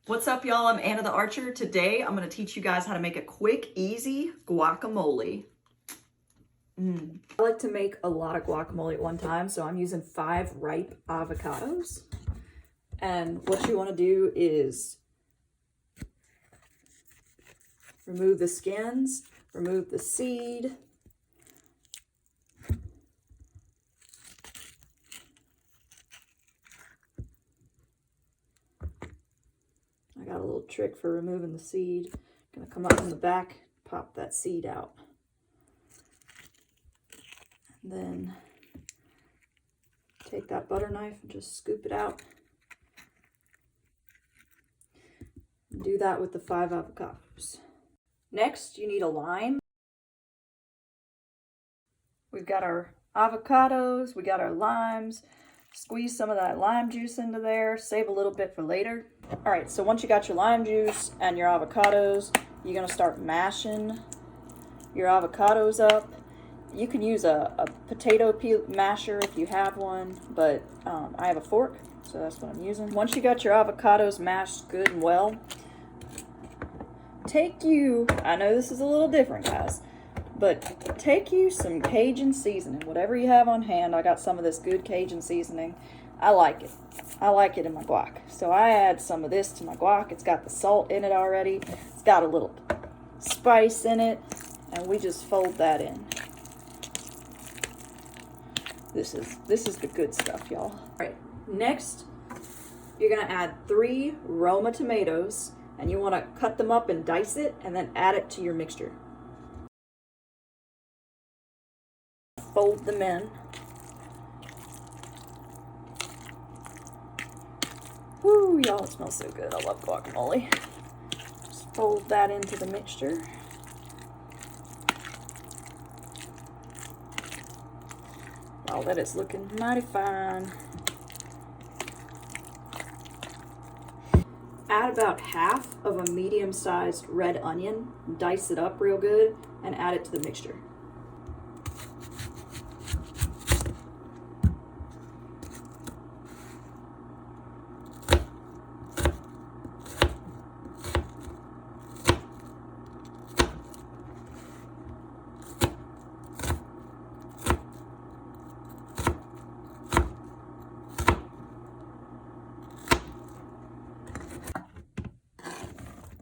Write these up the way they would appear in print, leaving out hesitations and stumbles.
What's up, y'all? I'm Anna the Archer. Today, I'm going to teach you guys how to make a quick, easy guacamole. I like to make a lot of guacamole at one time, so I'm using 5 ripe avocados. And what you want to do is remove the skins, remove the seed. I got a little trick for removing the seed. Gonna come up in the back, pop that seed out. And then take that butter knife and just scoop it out. And do that with the 5 avocados. Next, you need a lime. We've got our avocados, we got our limes. Squeeze some of that lime juice into there, save a little bit for later. All right, so once you got your lime juice and your avocados, you're gonna start mashing your avocados up. You can use a potato peel masher if you have one, but I have a fork, so that's what I'm using. Once you got your avocados mashed good and well, I know this is a little different, guys, but take you some Cajun seasoning, whatever you have on hand. I got some of this good Cajun seasoning. I like it. I like it in my guac. So I add some of this to my guac. It's got the salt in it already. It's got a little spice in it, and we just fold that in. This is the good stuff, y'all. All right, next, you're gonna add 3 Roma tomatoes, and you wanna cut them up and dice it, and then add it to your mixture. Fold them in. Woo, y'all, it smells so good. I love guacamole. Just fold that into the mixture. Wow, that is looking mighty fine. Add about half of a medium-sized red onion, dice it up real good, and add it to the mixture.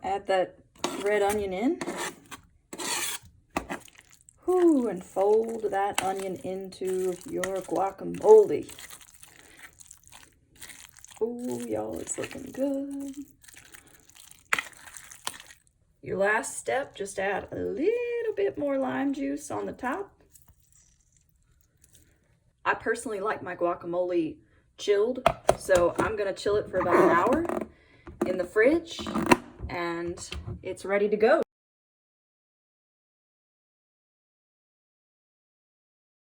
Add that red onion in. Whoo, and fold that onion into your guacamole. Ooh, y'all, it's looking good. Your last step, just add a little bit more lime juice on the top. I personally like my guacamole chilled, so I'm gonna chill it for about an hour in the fridge, and it's ready to go.